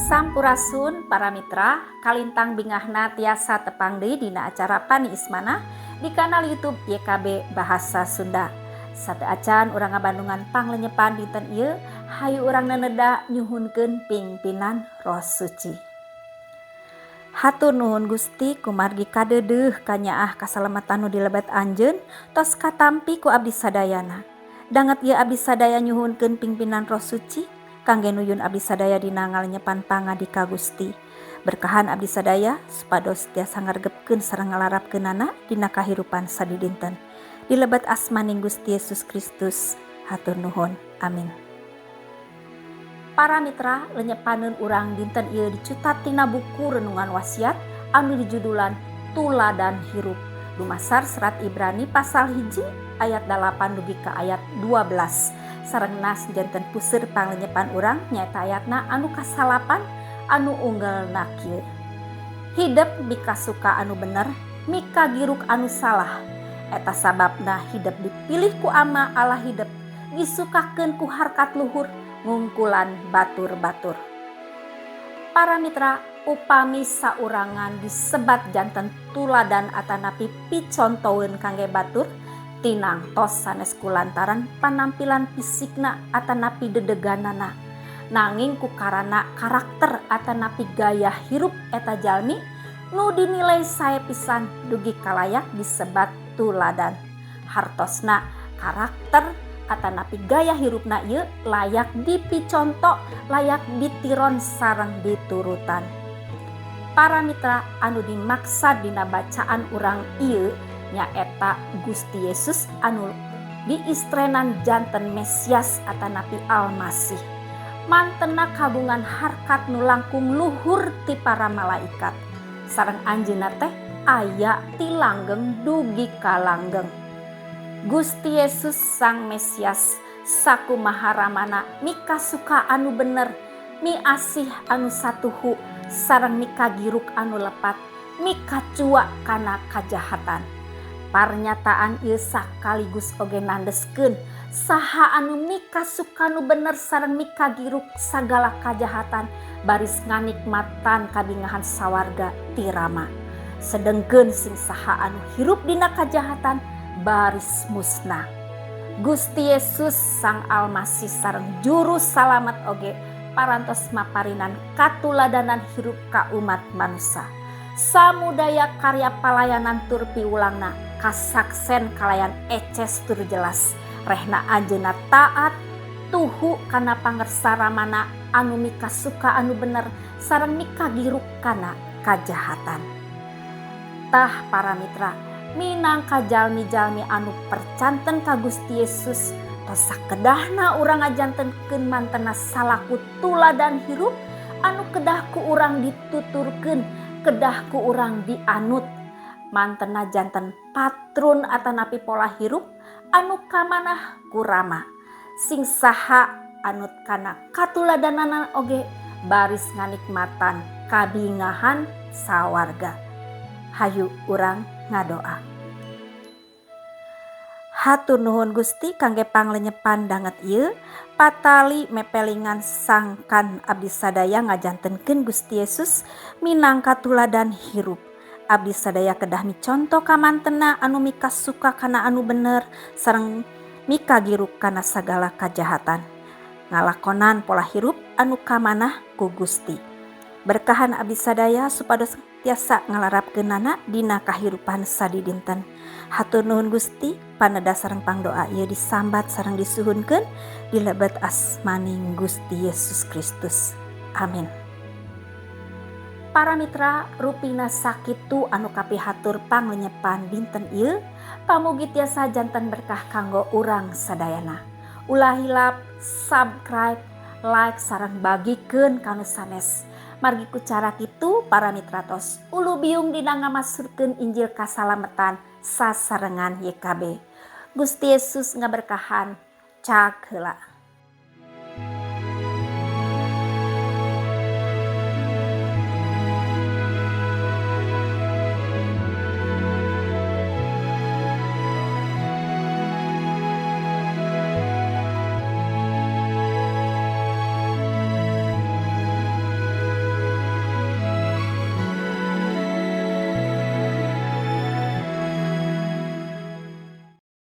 Sampurasun para mitra, kalintang bingahna tiasa tepang deui dina acara Pani Ismana di kanal YouTube YKB Bahasa Sunda. Sateacan urang ngabandungan panglenyepan dinten ieu, hayu urang neneda nyuhunkeun pingpinan Roh Suci. Hatur nuhun Gusti kumargi kadeudeuh kanyaah kasalamatan nu dilebet anjeun tos katampi ku abdi sadayana. Danget ieu abdi sadaya nyuhunkeun pingpinan Roh Suci kangge nuyun abdi sadaya dina ngalenyepan pangadika Gusti. Berkahan abdi sadaya supados tiasa ngaregepkeun sareng ngalarapkeunana dina kahirupan sadidinten. Dilebet asmaning Gusti Yesus Kristus. Hatur nuhun. Amin. Para mitra, lenyepaneun urang dinten ieu dicutat tina buku renungan wasiat anu dijudulan Tuladan Hirup. Dumasar serat Ibrani pasal 1 ayat 8 dugi ka ayat 12. Sarengna janten puseur panglenyepan urang nyaeta ayatna anu kasalapan anu unggelna kieu. Hidep mikasuka anu bener, mika giruk anu salah. Eta sababna hidep dipilih ku Ama Allah hidep, disukakeun ku harkat luhur, ngungkulan batur-batur. Para mitra, upami saurangan disebat janten tuladan atanapi picontoeun kangge batur, tinang tos sanes kulantaran panampilan fisikna atanapi dedeganana. Nanging ku karana karakter atanapi gaya hirup eta jalmi nu dinilai sae pisan dugi kalayak disebat tuladan. Hartosna karakter atanapi gaya hirupna ieu layak dipiconto, layak ditiron sareng diturutan. Para mitra anu dimaksad dina bacaan urang ieu nyaeta Gusti Yesus anu diistrenan janten Mesias atanapi Almasih. Mantena kagungan harkat nu langkung luhur ti para malaikat. Sareng anjeunna teh aya ti langgeng dugi ka langgeng. Gusti Yesus Sang Mesias sakumaha ramana mikasuka anu bener, miasih anu satuhu sareng mikagiruk anu lepat, mikacua kana kajahatan. Parnyataan ieu sakaligus oge nandeskeun saha anu mikasuka nu bener sareng mikagiruk sagala kajahatan baris nganikmatan kabingahan sawarga ti Rama. Sedengkeun sing saha anu hirup dina kajahatan baris musnah. Gusti Yesus Sang Almasih sareng juru salamet oge parantos maparinan katuladanan hirup ka umat manusia. Samudaya karya palayanan tur piulangna kasaksen kalayan eces tur jelas. Rehna anjeunna taat tuhu kana pangersa Ramana anu mikasuka anu bener sareng mikagiruk kana kajahatan. Tah para mitra, minangka jalmi-jalmi anu percanten ka Gusti Yesus tos sakedahna urang ngajantenkeun mantena salaku tuladan hirup anu kedah ku urang dituturkeun, kedah ku urang dianut. Mantena janten patrun atanapi pola hirup anu kamanah ku Rama. Sing saha anut kana katuladanana oge baris nganikmatan kabingahan sawarga. Hayu urang ngadoa. Hatur nuhun Gusti kangge panglenyepan danget ieu patali mepelingan sangkan abdi sadaya ngajantenkeun Gusti Yesus minangka tuladan hirup. Abdi sadaya kedah miconto ka mantena anu mikasuka kana anu bener sareng mikagiruk kana sagala kajahatan. Ngalakonan pola hirup anu kamanah ku Gusti. Berkahan abdi sadaya supados tiasa ngalarapkeunana dina kahirupan sadidinten. Hatur nuhun Gusti, paneda sareng pangdoa ieu disambat sareng disuhunkeun dilebet asmaning Gusti Yesus Kristus. Amin. Para mitra, rupina sakitu anu kapihatur panglenyepan dinten ieu, pamugi tiasa janten berkah kanggo urang sadayana. Ulah hilap subscribe, like sareng bagikeun kanu sanes. Margi ku cara kitu para mitra tos ulu biung dina ngamasurkeun Injil kasalametan sasarengan YKB. Gusti Yesus ngaberkahan. Cak heula.